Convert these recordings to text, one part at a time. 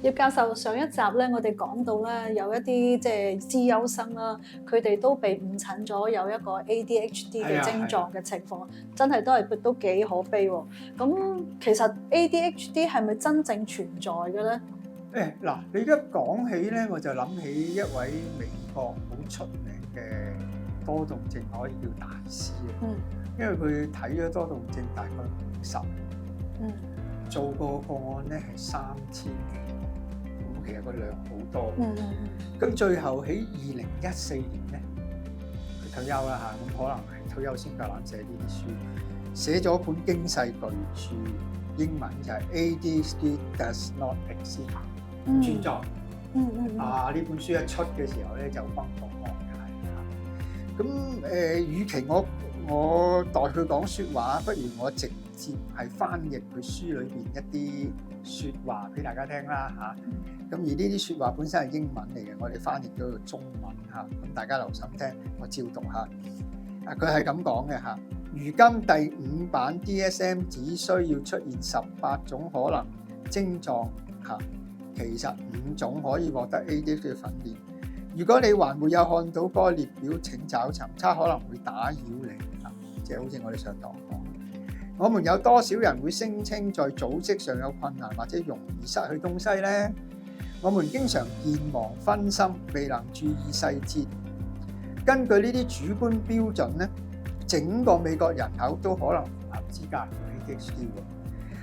葉教授上一集咧，我哋講到咧有一啲即係資優生啦，佢哋都被誤診咗有一個 ADHD 嘅症狀嘅情況，真係都幾可悲喎。咁其實 ADHD 係咪真正存在嘅咧？嗱，你而家講起咧，我就諗起一位美國好出名嘅多動症可以叫大師啊。因為佢睇咗多動症大概50年，做過個案咧係3000幾個，咁其實個量好多。咁最後喺2014年咧，佢退休啦嚇，咁可能係退休先夠膽寫呢啲書，寫咗本驚世巨著，英文就係 ADHD Does Not Exist。專作呢本書一出嘅時候咧就轟動望界。咁與其我代佢講説話，不如我直接係翻譯佢書裏邊一啲説話俾大家聽啦嚇。咁而呢啲説話本身係英文嚟嘅，我哋翻譯咗做中文嚇。咁大家留心聽，我照讀下。佢係咁講嘅嚇。如今第5版 DSM 只需要出現18種可能症狀嚇。其實5種可以獲得 ADHD 嘅訓練。如果你還沒有看到嗰個列表，請找尋，它可能會打擾你。即係好似我哋上堂講，我們有多少人會聲稱在組織上有困難或者容易失去東西呢？我們經常健忘、分心，未能注意細節。根據呢啲主觀標準咧，整個美國人口都可能符合資格嘅 ADHD。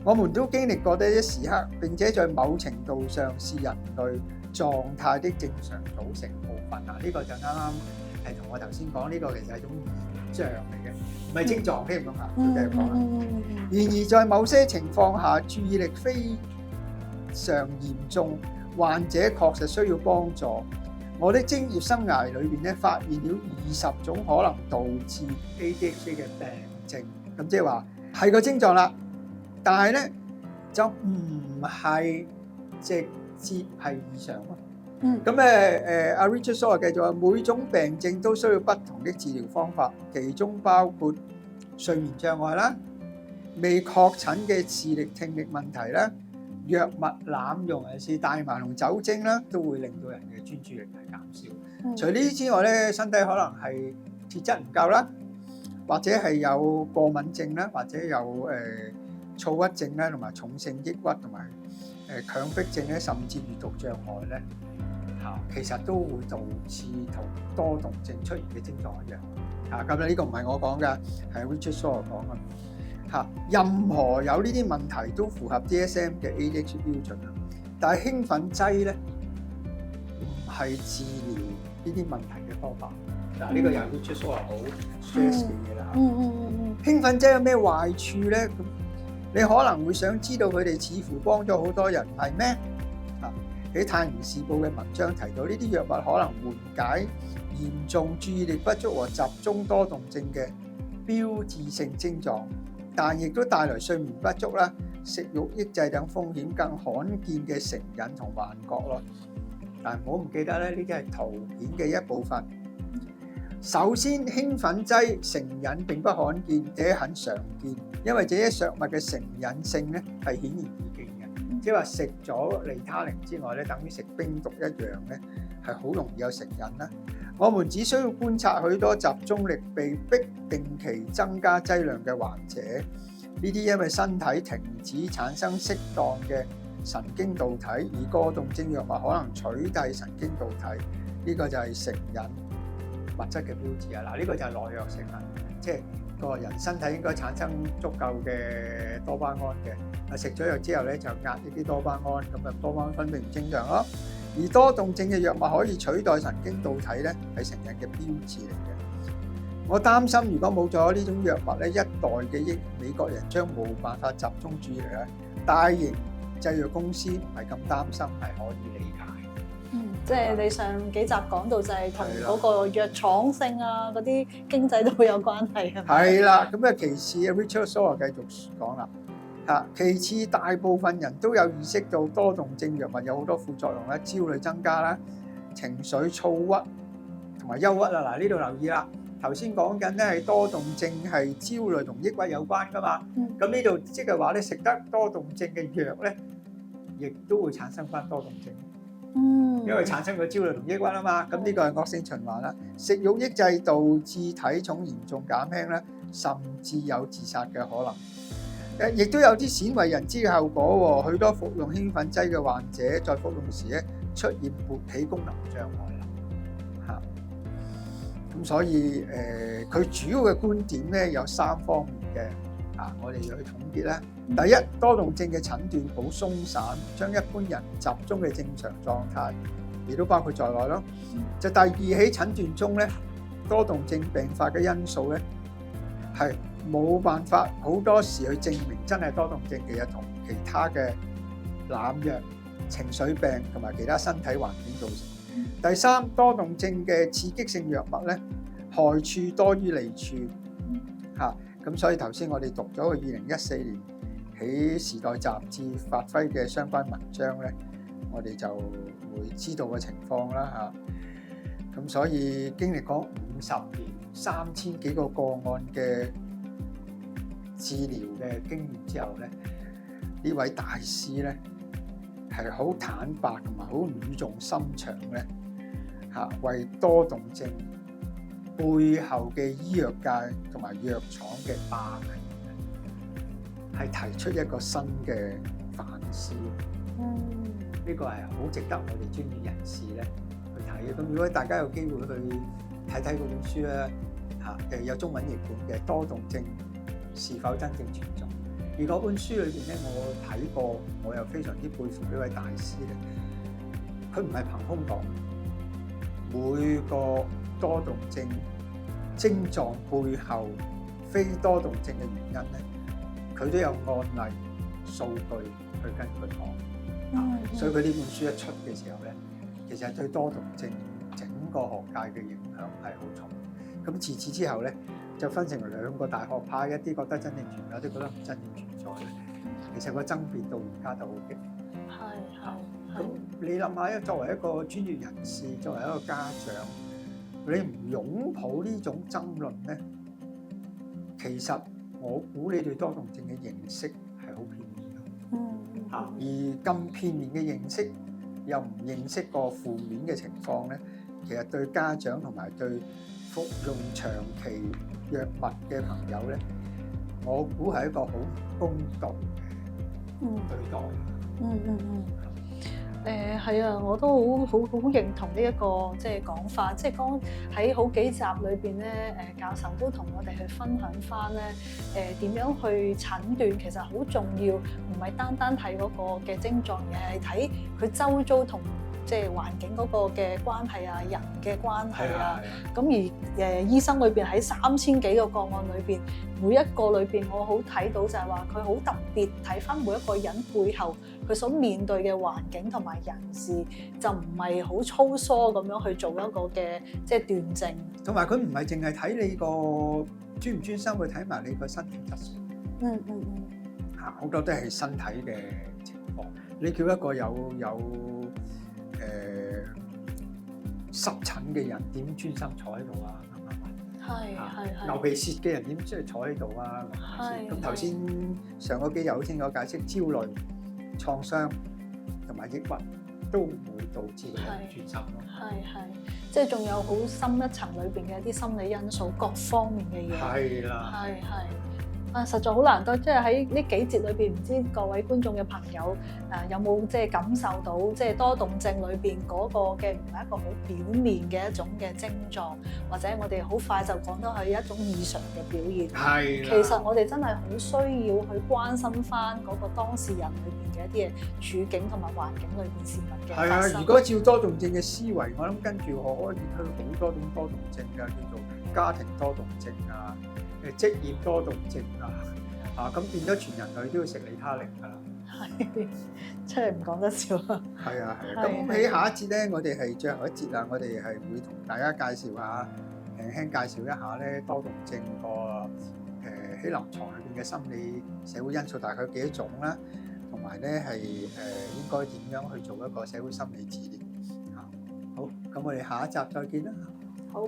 我們都經歷過呢一時刻，並且在某程度上是人類狀態的正常組成部分。呢個就啱啱係同我頭先講呢個其實係一種異象嚟嘅，唔係症狀添咁啊。繼續講啦。然而在某些情況下，注意力非常嚴重，患者確實需要幫助。我的職業生涯裏邊咧，發現了20種可能導致 ADHD 嘅病症。咁即係話係個症狀啦。但係咧就唔係直接係異常咯。咁阿 Richard Shaw 繼續話，每種病症都需要不同的治療方法，其中包括睡眠障礙啦、未確診嘅視力聽力問題啦、藥物濫用，尤其是大麻同酒精啦，都會令到人嘅專注力係減少。除呢啲之外咧，身體可能係鐵質唔夠啦，或者係有過敏症啦，或者有躁鬱症咧，同埋重性抑鬱同埋強迫症咧，甚至閱讀障礙咧嚇，其實都會導致同多動症出現嘅症狀一樣嚇。咁呢個唔係我講嘅，係 Richard Shaw 講嘅嚇。任何有呢啲問題都符合 DSM 嘅 ADHD 標準啦，但係興奮劑咧唔係治療呢啲問題嘅方法。嗱，呢個又係 Richard Shaw 好 stress 嘅嘢啦嚇。興奮劑有咩壞處咧？你可能會想知道佢哋似乎幫咗好多人，係咩？喺《泰晤士報》嘅文章提到，呢啲藥物可能緩解嚴重注意力不足和集中多動症嘅標誌性症狀，但亦都帶來睡眠不足啦、食慾抑制等風險，更罕見嘅成癮同幻覺咯。但唔好唔記得咧，呢啲係圖片嘅一部分。首先，興奮劑成癮並不罕見，而且很常見，因為這些藥物嘅成癮性咧係顯而易見嘅，即係話食咗利他靈之外咧，等於食冰毒一樣咧，係好容易有成癮啦。我們只需要觀察許多集中力被逼定期增加劑量嘅患者，呢啲因為身體停止產生適當嘅神經導體，而過動症藥物可能取替神經導體，呢個就係成癮物質嘅標誌啊！嗱，呢個就係耐藥性啦，即係個人身體應該產生足夠嘅多巴胺嘅，食咗藥之後咧就壓呢啲多巴胺，咁啊多巴胺分泌唔正常咯。而多動症嘅藥物可以取代神經導體咧，係成癮嘅標誌嚟嘅。我擔心如果冇咗呢種藥物咧，一代嘅美國人將冇辦法集中注意力咧。大型製藥公司唔係咁擔心，係可以理解。即係你上幾集講到就係同嗰個藥廠性啊嗰啲經濟都會有關係係咪？係啦，咁啊其次 Richard Shaw 繼續講啦嚇。其次大部分人都有意識到多動症藥物有好多副作用啦，焦慮增加啦，情緒躁鬱同埋憂鬱啊。嗱，呢度留意啦，頭先講緊咧係多動症係焦慮同抑鬱有關噶嘛。咁呢度即係話咧食得多動症嘅藥咧，亦都會產生翻多動症。嗯，因為產生個焦慮同抑鬱啊嘛，咁呢個係惡性循環啦。食慾抑制導致體重嚴重減輕咧，甚至有自殺嘅可能。亦都有啲鮮為人知嘅後果喎。許多服用興奮劑嘅患者在服用時咧出現勃起功能障礙啦。嚇，咁所以佢主要嘅觀點咧有3方面嘅。我哋要去統結咧。第一，多動症嘅診斷好鬆散，將一般人集中嘅正常狀態，亦都包括在內咯。就第二，喺診斷中咧，多動症病發嘅因素咧係冇辦法好多時去證明真係多動症，其實同其他嘅濫藥、情緒病同埋其他身體環境造成。第三，多動症嘅刺激性藥物咧，害處多於利處嚇。咁所以頭先我哋讀咗個2014年喺《時代》雜誌發揮嘅相關文章咧，我哋就會知道嘅情況啦嚇。咁所以經歷過50年3000幾個個案嘅治療嘅經驗之後咧，呢位大師咧係好坦白同埋好語重心長咧嚇，為多動症背後嘅醫藥界同埋藥廠嘅霸權，係提出一個新嘅反思。呢個係好值得我哋專業人士咧去睇嘅。咁如果大家有機會去睇睇嗰本書咧，有中文譯本嘅《多動症是否真正存在》。而嗰本書裏邊咧，我睇過，我又非常之佩服呢位大師咧。佢唔係憑空講，每個多動症症狀背後非多動症嘅原因咧，佢都有案例數據去跟佢講。所以佢呢本書一出嘅時候咧，其實對多動症整個學界嘅影響係好重。咁自此之後咧，就分成2個大學派，一啲覺得真正存在，一啲覺得唔真正存在。其實個爭辯到而家都好激烈。咁你諗下，作為一個專業人士，作為一個家長，你唔擁抱呢種爭論咧，其實我估你對多動症嘅認識係好片面嘅。而咁片面嘅認識，又唔認識個負面嘅情況咧，其實對家長同埋對服用長期藥物嘅朋友咧，我估係一個好唔公道嘅對待。係啊，我都好認同呢一個即係講法，即係講喺好幾集裏邊咧，教授都同我哋去分享翻咧，點樣去診斷其實好重要，唔係單單睇嗰個嘅症狀，而係睇佢周遭同即係環境嗰個嘅關係啊，人嘅關係啊。咁而醫生裏邊喺3000幾個個案裏邊，每一個裏邊我好睇到就係話佢好特別睇翻每一個人背後佢所面對嘅環境同埋人事，就唔係好粗疏咁樣去做一個嘅即係斷症。同埋佢唔係淨係睇你個專唔專心，去睇埋你個身體質素。好多都係身體嘅情況。你叫一個有濕疹嘅人點專心坐喺度啊？係流鼻血嘅人點即係坐喺度啊？咁頭先上嗰幾日好清楚解釋，焦慮、創傷同埋抑鬱都會導致佢唔專心咯。即係仲有好深一層裏邊嘅一啲心理因素，各方面嘅嘢。係實在好難得，即係喺呢幾節裏邊，唔知各位觀眾嘅朋友有冇即係感受到，即係多動症裏邊嗰個嘅唔係一個好表面嘅一種嘅症狀，或者我哋好快就講得係一種異常嘅表現。其實我哋真係好需要去關心翻嗰個當事人裏邊嘅一啲嘅處境同埋環境裏邊事物嘅發生。如果照多動症嘅思維，我諗跟住我可以去好多種多動症嘅，叫做家庭多動症啊。職業多動症咁變咗全人類都要食利他靈㗎啦，真係唔講得笑啊！咁喺下一節咧，我哋係最後一節啦，我哋係會同大家介紹下，輕輕介紹一下咧多動症個喺臨床裏邊嘅心理社會因素大概有幾多種啦，同埋咧係應該點樣去做一個社會心理治療。好，咁我哋下一集再見啦。好。